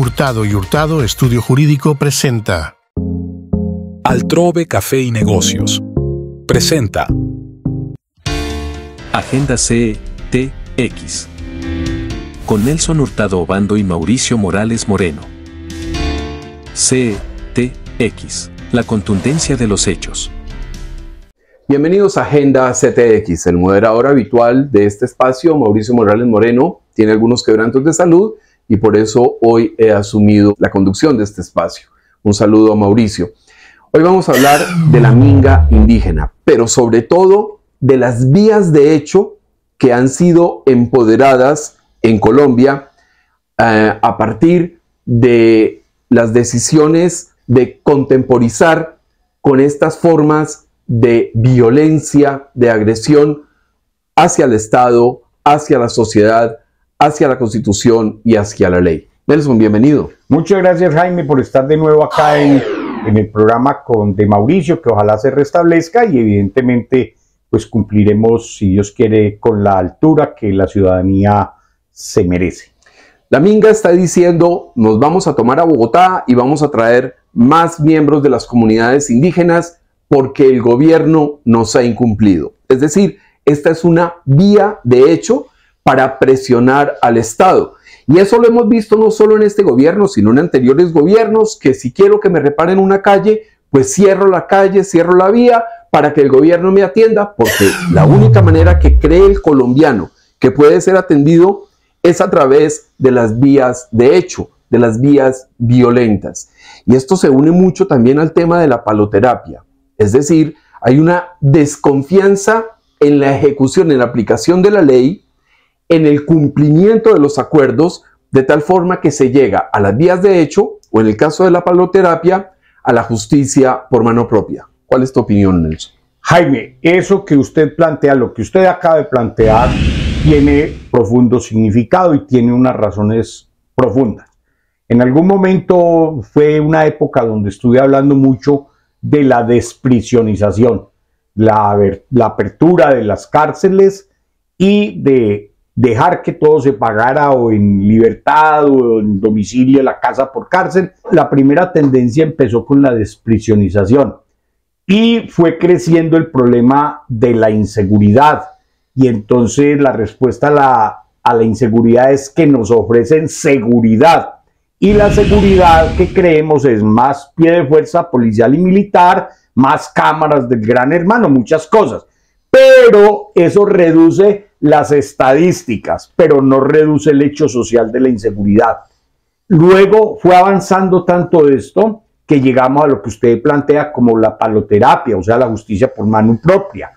Hurtado y Hurtado Estudio Jurídico presenta Altrove Café y Negocios presenta Agenda CTX con Nelson Hurtado Obando y Mauricio Morales Moreno. CTX, la contundencia de los hechos. Bienvenidos a Agenda CTX. El moderador habitual de este espacio, Mauricio Morales Moreno, tiene algunos quebrantos de salud y por eso hoy he asumido la conducción de este espacio. Un saludo a Mauricio. Hoy vamos a hablar de la minga indígena, pero sobre todo de las vías de hecho que han sido empoderadas en Colombia a partir de las decisiones de contemporizar con estas formas de violencia, de agresión hacia el Estado, hacia la sociedad, hacia la Constitución y hacia la ley. Nelson, bienvenido. Muchas gracias, Jaime, por estar de nuevo acá en el programa de Mauricio, que ojalá se restablezca y evidentemente pues cumpliremos, si Dios quiere, con la altura que la ciudadanía se merece. La minga está diciendo, nos vamos a tomar a Bogotá y vamos a traer más miembros de las comunidades indígenas porque el gobierno nos ha incumplido. Es decir, esta es una vía de hecho para presionar al Estado. Y eso lo hemos visto no solo en este gobierno, sino en anteriores gobiernos, que si quiero que me reparen una calle, pues cierro la calle, cierro la vía para que el gobierno me atienda, porque la única manera que cree el colombiano que puede ser atendido es a través de las vías de hecho, de las vías violentas. Y esto se une mucho también al tema de la paloterapia. Es decir, hay una desconfianza en la ejecución, en la aplicación de la ley, en el cumplimiento de los acuerdos, de tal forma que se llega a las vías de hecho, o en el caso de la paloterapia, a la justicia por mano propia. ¿Cuál es tu opinión, Nelson? Jaime, eso que usted plantea, lo que usted acaba de plantear, tiene profundo significado y tiene unas razones profundas. En algún momento fue una época donde estuve hablando mucho de la desprisionización, la apertura de las cárceles y de dejar que todo se pagara o en libertad o en domicilio, la casa por cárcel. La primera tendencia empezó con la desprisionización y fue creciendo el problema de la inseguridad. Y entonces la respuesta a la inseguridad es que nos ofrecen seguridad. Y la seguridad que creemos es más pie de fuerza policial y militar, más cámaras del gran hermano, muchas cosas. Pero eso reduce las estadísticas, pero no reduce el hecho social de la inseguridad. Luego fue avanzando tanto esto que llegamos a lo que usted plantea como la paloterapia, o sea, la justicia por mano propia.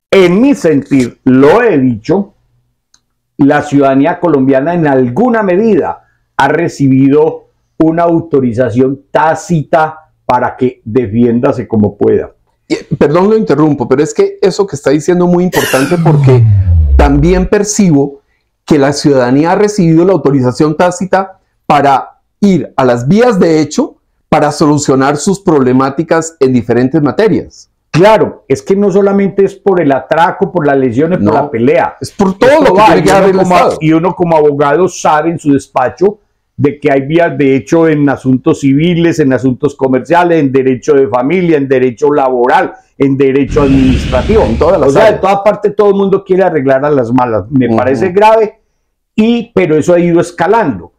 En mi sentir, lo he dicho, la ciudadanía colombiana en alguna medida ha recibido una autorización tácita para que defiéndase como pueda. Perdón, lo interrumpo, pero es que eso que está diciendo es muy importante porque también percibo que la ciudadanía ha recibido la autorización tácita para ir a las vías de hecho para solucionar sus problemáticas en diferentes materias. Claro, es que no solamente es por el atraco, por las lesiones, por la pelea. Es por todo lo que tiene que haber el Estado. Y uno como abogado sabe en su despacho de que hay vías de hecho en asuntos civiles, en asuntos comerciales, en derecho de familia, en derecho laboral, en derecho administrativo. En todas las áreas. De toda parte todo el mundo quiere arreglar a las malas. Me parece grave, pero eso ha ido escalando.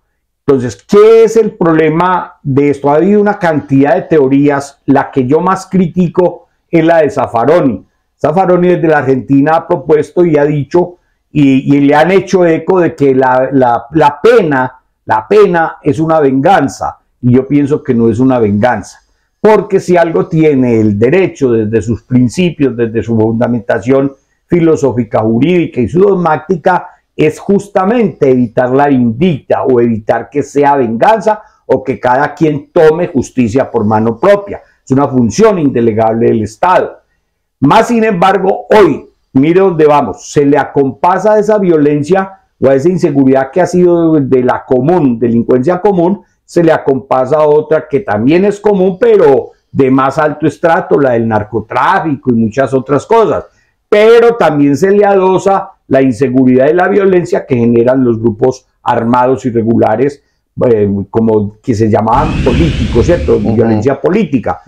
Entonces, ¿qué es el problema de esto? Ha habido una cantidad de teorías. La que yo más critico es la de Zaffaroni. Zaffaroni desde la Argentina ha propuesto y ha dicho, y le han hecho eco de que la pena es una venganza, y yo pienso que no es una venganza, porque si algo tiene el derecho desde sus principios, desde su fundamentación filosófica, jurídica y su dogmática, es justamente evitar la vindicta o evitar que sea venganza o que cada quien tome justicia por mano propia. Es una función indelegable del Estado. Más sin embargo, hoy, mire dónde vamos, se le acompasa a esa violencia o a esa inseguridad que ha sido de la común, delincuencia común, se le acompasa a otra que también es común, pero de más alto estrato, la del narcotráfico y muchas otras cosas. Pero también se le adosa la inseguridad y la violencia que generan los grupos armados irregulares como que se llamaban políticos, ¿cierto? Violencia política.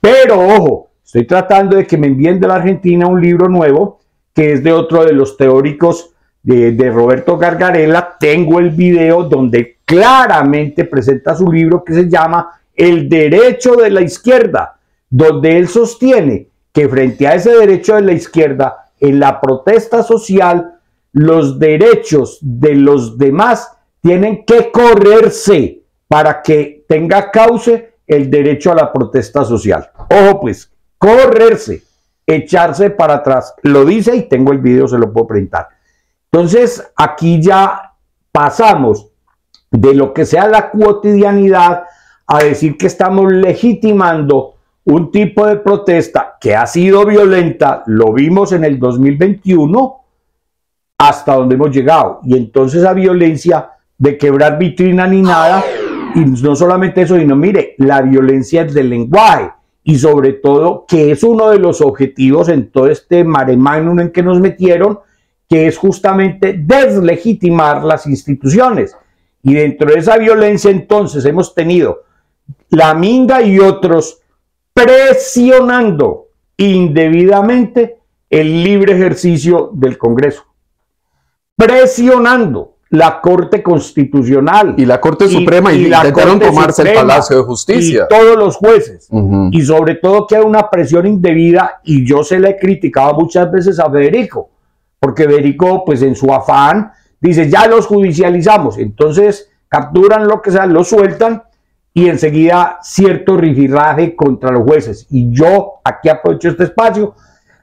Pero ojo, estoy tratando de que me envíen de la Argentina un libro nuevo, que es de otro de los teóricos de Roberto Gargarella. Tengo el video donde claramente presenta su libro que se llama El derecho de la izquierda, donde él sostiene que frente a ese derecho de la izquierda, en la protesta social, los derechos de los demás tienen que correrse para que tenga cauce el derecho a la protesta social. Ojo pues, correrse, echarse para atrás. Lo dice y tengo el video, se lo puedo presentar. Entonces, aquí ya pasamos de lo que sea la cotidianidad a decir que estamos legitimando un tipo de protesta que ha sido violenta. Lo vimos en el 2021 hasta donde hemos llegado. Y entonces esa violencia de quebrar vitrina ni nada, y no solamente eso, sino mire, la violencia del lenguaje, y sobre todo que es uno de los objetivos en todo este mare magnum en que nos metieron, que es justamente deslegitimar las instituciones. Y dentro de esa violencia entonces hemos tenido la Minga y otros presionando indebidamente el libre ejercicio del Congreso, presionando la Corte Constitucional y la Corte Suprema, y intentaron tomarse el Palacio de Justicia. Y todos los jueces. Y sobre todo que hay una presión indebida, y yo se le he criticado muchas veces a Federico, porque Federico, pues en su afán, dice, ya los judicializamos. Entonces capturan lo que sea, lo sueltan, y enseguida cierto rifirraje contra los jueces. Y yo aquí aprovecho este espacio.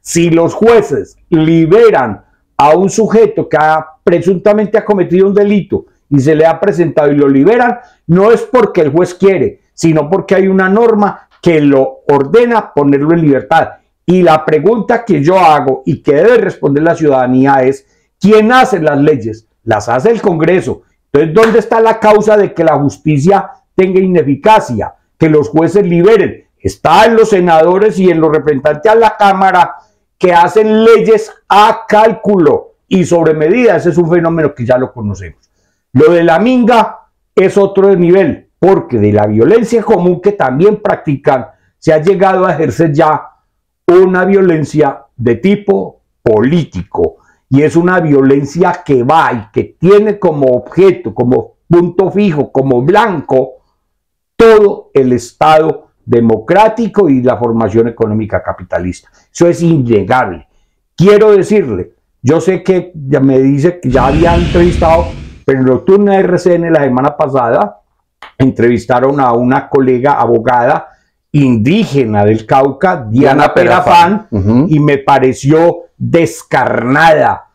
Si los jueces liberan a un sujeto que presuntamente ha cometido un delito y se le ha presentado y lo liberan, no es porque el juez quiere, sino porque hay una norma que lo ordena ponerlo en libertad. Y la pregunta que yo hago y que debe responder la ciudadanía es, ¿quién hace las leyes? Las hace el Congreso. Entonces, ¿dónde está la causa de que la justicia tenga ineficacia, que los jueces liberen? Está en los senadores y en los representantes a la Cámara, que hacen leyes a cálculo y sobre medida. Ese es un fenómeno que ya lo conocemos. Lo de la Minga es otro nivel, porque de la violencia común que también practican, se ha llegado a ejercer ya una violencia de tipo político, y es una violencia que va y que tiene como objeto, como punto fijo, como blanco, todo el Estado democrático y la formación económica capitalista. Eso es innegable. Quiero decirle, yo sé que ya me dice que ya había entrevistado, pero en el nocturno de RCN la semana pasada entrevistaron a una colega abogada indígena del Cauca, Diana Perafán, y me pareció descarnada,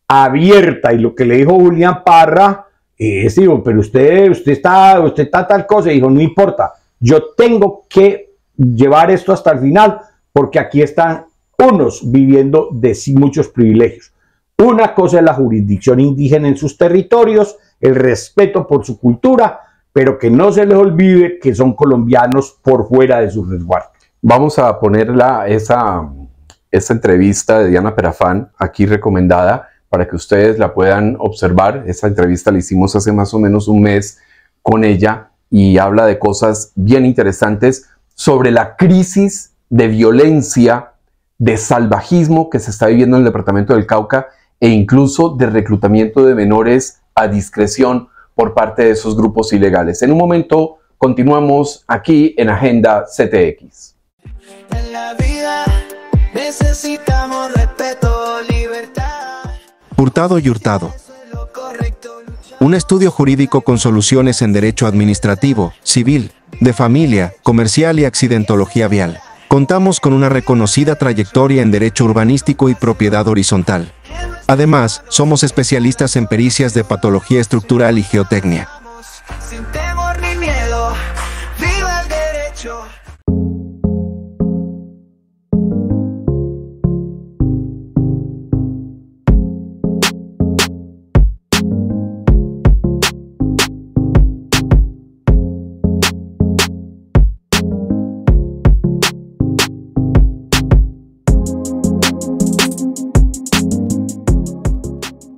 abierta, y lo que le dijo Julián Parra es, digo, pero usted está tal cosa, y dijo, no importa, yo tengo que llevar esto hasta el final, porque aquí están unos viviendo de muchos privilegios. Una cosa es la jurisdicción indígena en sus territorios, el respeto por su cultura, pero que no se les olvide que son colombianos por fuera de su resguardo. Vamos a ponerla, esa entrevista de Diana Perafán, aquí recomendada, para que ustedes la puedan observar. Esa entrevista la hicimos hace más o menos un mes con ella, y habla de cosas bien interesantes sobre la crisis de violencia, de salvajismo que se está viviendo en el departamento del Cauca, e incluso de reclutamiento de menores a discreción por parte de esos grupos ilegales. En un momento continuamos aquí en Agenda CTX. En la vida necesitamos respeto, libertad. Hurtado y Hurtado. Un estudio jurídico con soluciones en derecho administrativo, civil, de familia, comercial y accidentología vial. Contamos con una reconocida trayectoria en derecho urbanístico y propiedad horizontal. Además, somos especialistas en pericias de patología estructural y geotecnia. Sin temor ni miedo, viva el derecho.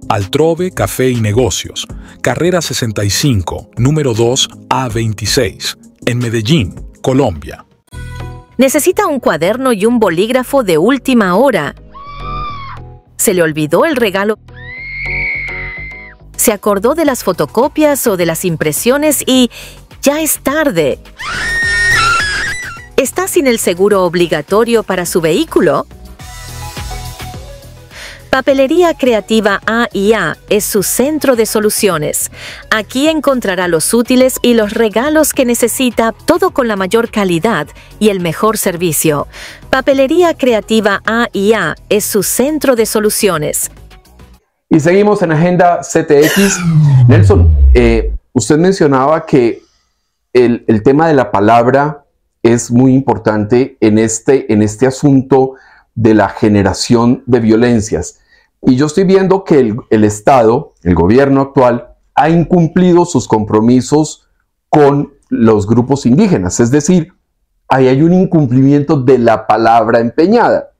Altrove Café y Negocios, carrera 65, número 2 A26, en Medellín, Colombia. Necesita un cuaderno y un bolígrafo de última hora. Se le olvidó el regalo. Se acordó de las fotocopias o de las impresiones y ya es tarde. ¿Está sin el seguro obligatorio para su vehículo? Papelería Creativa A&A es su centro de soluciones. Aquí encontrará los útiles y los regalos que necesita, todo con la mayor calidad y el mejor servicio. Papelería Creativa A&A es su centro de soluciones. Y seguimos en Agenda CTX. Nelson, usted mencionaba que el tema de la palabra es muy importante en este asunto de la generación de violencias. Y yo estoy viendo que el Estado, el gobierno actual, ha incumplido sus compromisos con los grupos indígenas. Es decir, ahí hay un incumplimiento de la palabra empeñada.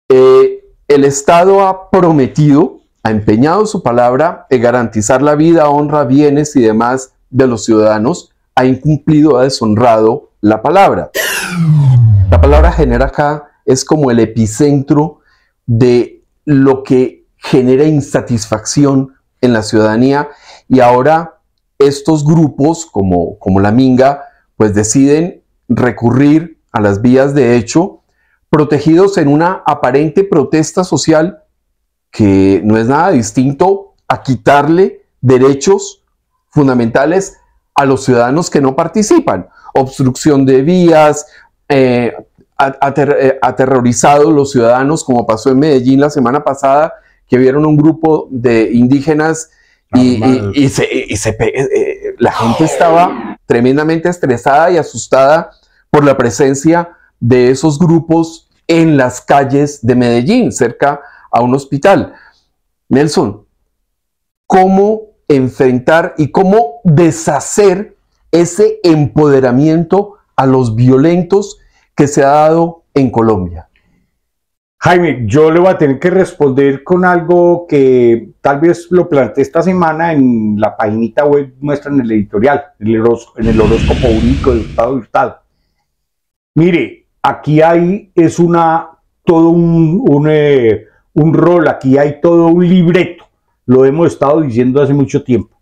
El Estado ha prometido, ha empeñado su palabra en garantizar la vida, honra, bienes y demás de los ciudadanos. Ha incumplido, ha deshonrado la palabra. La palabra genera acá es como el epicentro de lo que genera insatisfacción en la ciudadanía, y ahora estos grupos como la Minga pues deciden recurrir a las vías de hecho, protegidos en una aparente protesta social que no es nada distinto a quitarle derechos fundamentales a los ciudadanos que no participan. Obstrucción de vías, aterrorizados los ciudadanos, como pasó en Medellín la semana pasada, que vieron un grupo de indígenas y la gente estaba tremendamente estresada y asustada por la presencia de esos grupos en las calles de Medellín, cerca a un hospital. Nelson, ¿cómo enfrentar y cómo deshacer ese empoderamiento a los violentos que se ha dado en Colombia? Jaime, yo le voy a tener que responder con algo que tal vez lo planteé esta semana en la paginita web nuestra, en el editorial, en el horóscopo único de Hurtado y Hurtado. Mire, aquí hay todo un rol, aquí hay todo un libreto, lo hemos estado diciendo hace mucho tiempo.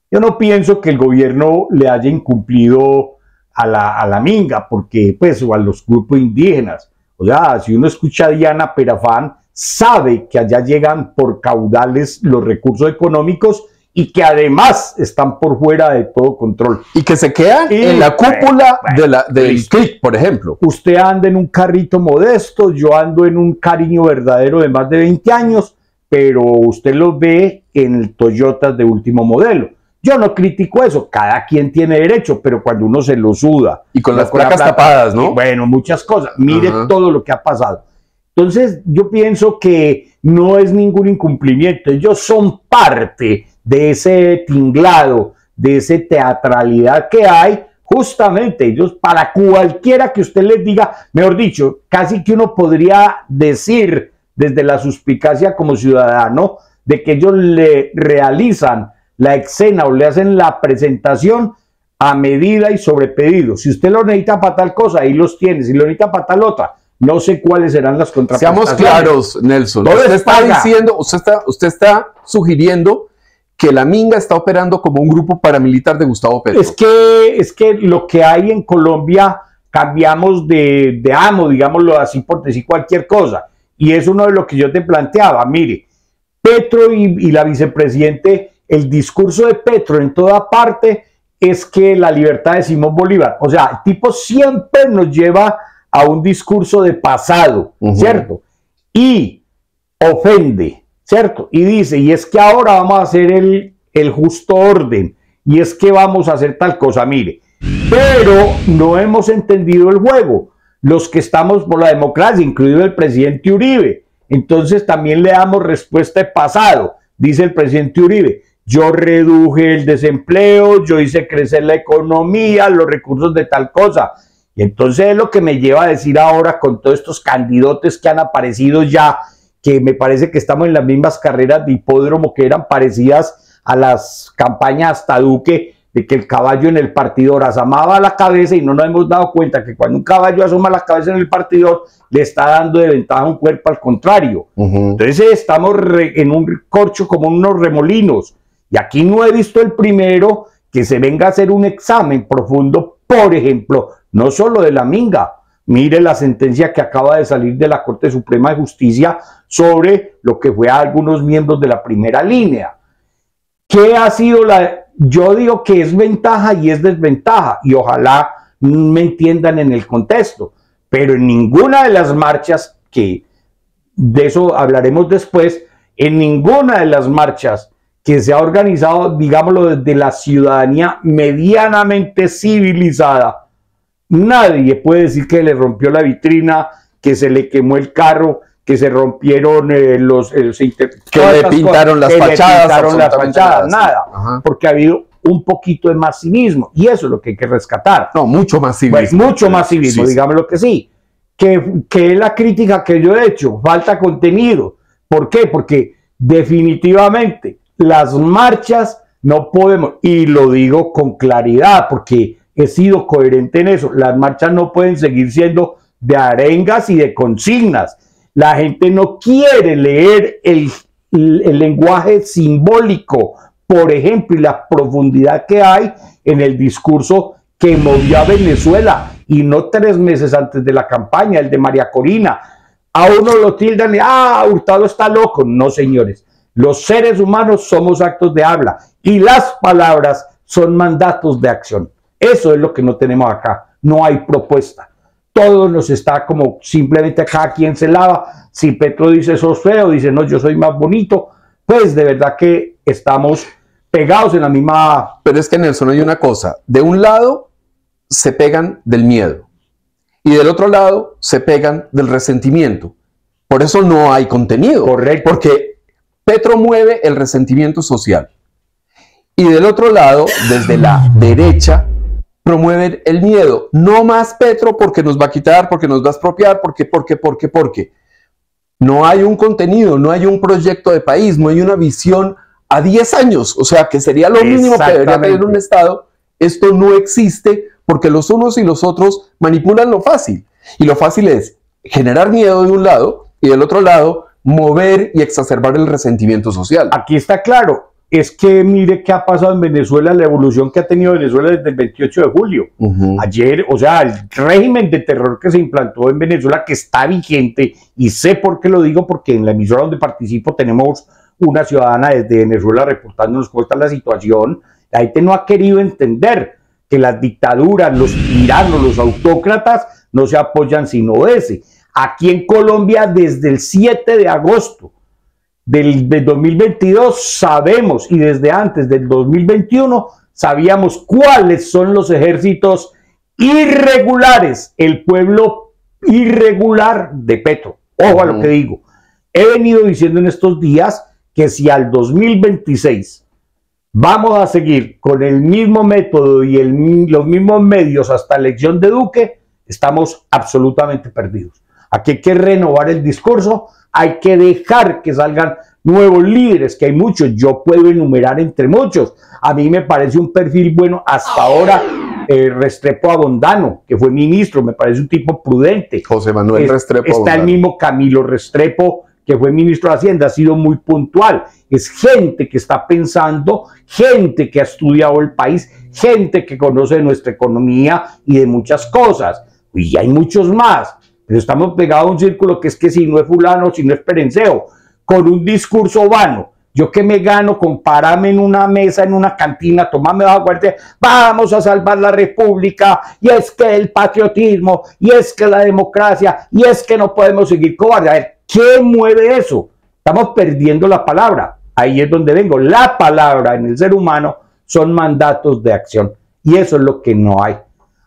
Yo no pienso que el gobierno le haya incumplido a la Minga, porque pues, o a los grupos indígenas. O sea, si uno escucha a Diana Perafán, sabe que allá llegan por caudales los recursos económicos y que además están por fuera de todo control. Y que se quedan en la cúpula del CRIC, por ejemplo. Usted anda en un carrito modesto, yo ando en un cariño verdadero de más de 20 años, pero usted los ve en el Toyota de último modelo. Yo no critico eso, cada quien tiene derecho, pero cuando uno se lo suda. Y con las placas tapadas, ¿no? Bueno, muchas cosas. Mire todo lo que ha pasado. Entonces, yo pienso que no es ningún incumplimiento. Ellos son parte de ese tinglado, de esa teatralidad que hay. Justamente, ellos, para cualquiera que usted les diga, mejor dicho, casi que uno podría decir desde la suspicacia como ciudadano, de que ellos le realizan la escena o le hacen la presentación a medida y sobre pedido. Si usted lo necesita para tal cosa, ahí los tiene. Si lo necesita para tal otra, no sé cuáles serán las contraprestaciones. Seamos claros, Nelson. Usted está diciendo, usted está sugiriendo que la Minga está operando como un grupo paramilitar de Gustavo Petro. Es que lo que hay en Colombia, cambiamos de amo, digámoslo así, por decir cualquier cosa. Y es uno de lo que yo te planteaba. Mire, Petro y la vicepresidente, el discurso de Petro en toda parte es que la libertad de Simón Bolívar. O sea, el tipo siempre nos lleva a un discurso de pasado, ¿cierto? Y ofende, ¿cierto? Y dice, y es que ahora vamos a hacer el justo orden, y es que vamos a hacer tal cosa, mire. Pero no hemos entendido el juego. Los que estamos por la democracia, incluido el presidente Uribe. Entonces también le damos respuesta de pasado. Dice el presidente Uribe, yo reduje el desempleo, yo hice crecer la economía, los recursos de tal cosa. Y entonces es lo que me lleva a decir ahora con todos estos candidatos que han aparecido ya, que me parece que estamos en las mismas carreras de hipódromo que eran parecidas a las campañas hasta Duque de que el caballo en el partidor asomaba la cabeza y no nos hemos dado cuenta que cuando un caballo asoma la cabeza en el partidor le está dando de ventaja a un cuerpo al contrario. Entonces estamos en un corcho como unos remolinos y aquí no he visto el primero que se venga a hacer un examen profundo, por ejemplo, no solo de la minga. Mire la sentencia que acaba de salir de la Corte Suprema de Justicia sobre lo que fue a algunos miembros de la primera línea. ¿Qué ha sido yo digo que es ventaja y es desventaja, y ojalá me entiendan en el contexto, pero en ninguna de las marchas, que de eso hablaremos después, en ninguna de las marchas que se ha organizado, digámoslo, desde la ciudadanía medianamente civilizada, nadie puede decir que le rompió la vitrina, que se le quemó el carro, que se rompieron que le pintaron las fachadas, nada. Ajá. Porque ha habido un poquito de más civismo y eso es lo que hay que rescatar. No, mucho más civismo. Pues mucho más civismo, sí, digámoslo que sí. Que es la crítica que yo he hecho, falta contenido. ¿Por qué? Porque definitivamente las marchas no podemos, y lo digo con claridad porque he sido coherente en eso, las marchas no pueden seguir siendo de arengas y de consignas. La gente no quiere leer el lenguaje simbólico, por ejemplo, y la profundidad que hay en el discurso que movió a Venezuela, y no 3 meses antes de la campaña, el de María Corina. A uno lo tildan y, Hurtado está loco. No, señores, los seres humanos somos actos de habla, y las palabras son mandatos de acción. Eso es lo que no tenemos acá, no hay propuesta. Todo nos está como simplemente cada quien se lava. Si Petro dice sos feo, dice no, yo soy más bonito. Pues de verdad que estamos pegados en la misma... Pero es que, Nelson, hay una cosa. De un lado se pegan del miedo y del otro lado se pegan del resentimiento. Por eso no hay contenido. Correcto. Porque Petro mueve el resentimiento social. Y del otro lado, desde la derecha, promueven el miedo. No más Petro porque nos va a quitar, porque nos va a expropiar, porque. No hay un contenido, no hay un proyecto de país, no hay una visión a 10 años. O sea, que sería lo mínimo que debería tener un Estado. Esto no existe porque los unos y los otros manipulan lo fácil. Y lo fácil es generar miedo de un lado y del otro lado mover y exacerbar el resentimiento social. Aquí está claro. Es que mire qué ha pasado en Venezuela, la evolución que ha tenido Venezuela desde el 28 de julio. Ayer, o sea, el régimen de terror que se implantó en Venezuela, que está vigente, y sé por qué lo digo, porque en la emisora donde participo tenemos una ciudadana desde Venezuela reportándonos cómo está la situación. La gente no ha querido entender que las dictaduras, los tiranos, los autócratas no se apoyan sino ese. Aquí en Colombia, desde el 7 de agosto, del 2022 sabemos, y desde antes del 2021 sabíamos cuáles son los ejércitos irregulares, el pueblo irregular de Petro. Ojo a lo que digo. He venido diciendo en estos días que si al 2026 vamos a seguir con el mismo método y los mismos medios hasta la elección de Duque, estamos absolutamente perdidos. Aquí hay que renovar el discurso. Hay que dejar que salgan nuevos líderes, que hay muchos. Yo puedo enumerar entre muchos. A mí me parece un perfil bueno hasta ahora Restrepo Abondano, que fue ministro, me parece un tipo prudente. José Manuel Restrepo Está Abondano. El mismo Camilo Restrepo, que fue ministro de Hacienda, ha sido muy puntual. Es gente que está pensando, gente que ha estudiado el país, gente que conoce de nuestra economía y de muchas cosas. Y hay muchos más. Pero estamos pegados a un círculo que es que si no es fulano, si no es perenceo, con un discurso vano. Yo que me gano con pararme en una mesa, en una cantina, tomarme bajo guardia, vamos a salvar la república, y es que el patriotismo, y es que la democracia, y es que no podemos seguir cobardes. A ver, ¿qué mueve eso? Estamos perdiendo la palabra. Ahí es donde vengo. La palabra en el ser humano son mandatos de acción, y eso es lo que no hay.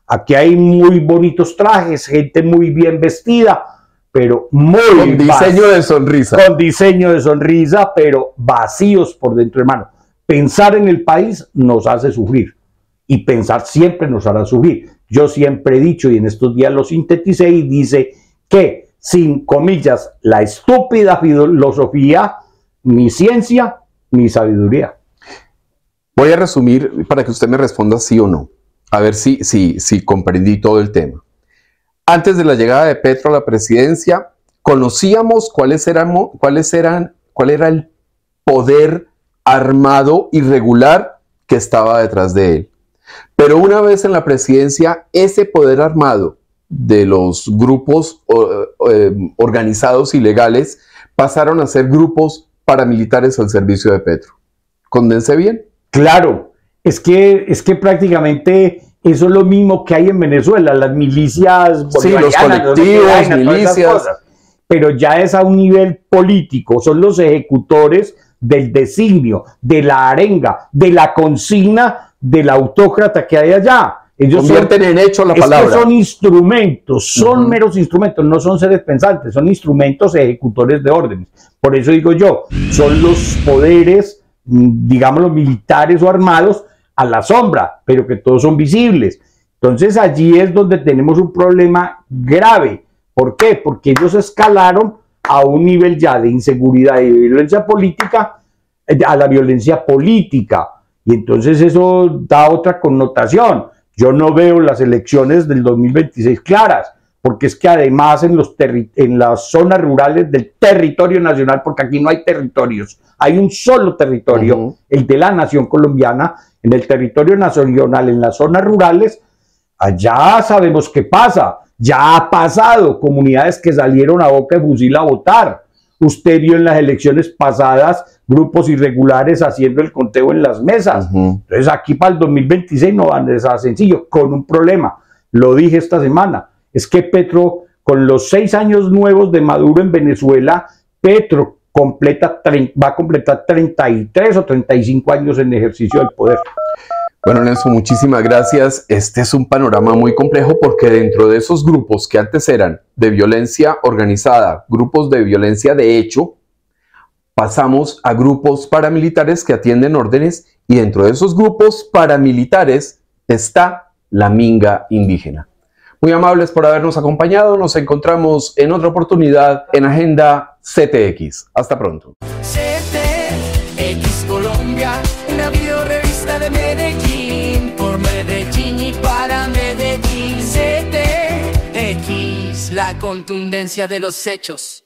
Aquí hay muy bonitos trajes, gente muy bien vestida, pero muy con diseño de sonrisa. Con diseño de sonrisa, pero vacíos por dentro, hermano. Pensar en el país nos hace sufrir, y pensar siempre nos hará sufrir. Yo siempre he dicho, y en estos días lo sinteticé, y dice que, sin comillas, la estúpida filosofía, ni ciencia, ni sabiduría. Voy a resumir para que usted me responda sí o no, a ver si comprendí todo el tema. Antes de la llegada de Petro a la presidencia, conocíamos cuál era el poder armado irregular que estaba detrás de él. Pero una vez en la presidencia, ese poder armado de los grupos organizados ilegales pasaron a ser grupos paramilitares al servicio de Petro. ¿Condense bien? Claro, es que prácticamente eso es lo mismo que hay en Venezuela, las milicias bolivarianas, sí, los colectivos, milicias. Pero ya es a un nivel político, son los ejecutores del designio, de la arenga, de la consigna del autócrata que hay allá. Ellos convierten en hecho la palabra. Es que son instrumentos, son meros instrumentos, no son seres pensantes, son instrumentos ejecutores de órdenes. Por eso digo yo, son los poderes, digámoslo, militares o armados a la sombra, pero que todos son visibles. Entonces allí es donde tenemos un problema grave. ¿Por qué? Porque ellos escalaron a un nivel ya de inseguridad y de violencia política, a la violencia política. Y entonces eso da otra connotación. Yo no veo las elecciones del 2026 claras, porque es que además en las zonas rurales del territorio nacional, porque aquí no hay territorios, hay un solo territorio, el de la nación colombiana, en el territorio nacional, en las zonas rurales, allá sabemos qué pasa. Ya ha pasado, comunidades que salieron a boca de fusil a votar. Usted vio en las elecciones pasadas grupos irregulares haciendo el conteo en las mesas. Entonces aquí para el 2026 no va a ser sencillo, con un problema. Lo dije esta semana, es que Petro, con los 6 años nuevos de Maduro en Venezuela, Petro va a completar 33 o 35 años en ejercicio del poder. Bueno, Nelson, muchísimas gracias. Este es un panorama muy complejo porque dentro de esos grupos que antes eran de violencia organizada, grupos de violencia de hecho, pasamos a grupos paramilitares que atienden órdenes y dentro de esos grupos paramilitares está la minga indígena. Muy amables por habernos acompañado. Nos encontramos en otra oportunidad en Agenda CTX. Hasta pronto. CTX Colombia, una videorevista de Medellín, por Medellín y para Medellín. CTX, la contundencia de los hechos.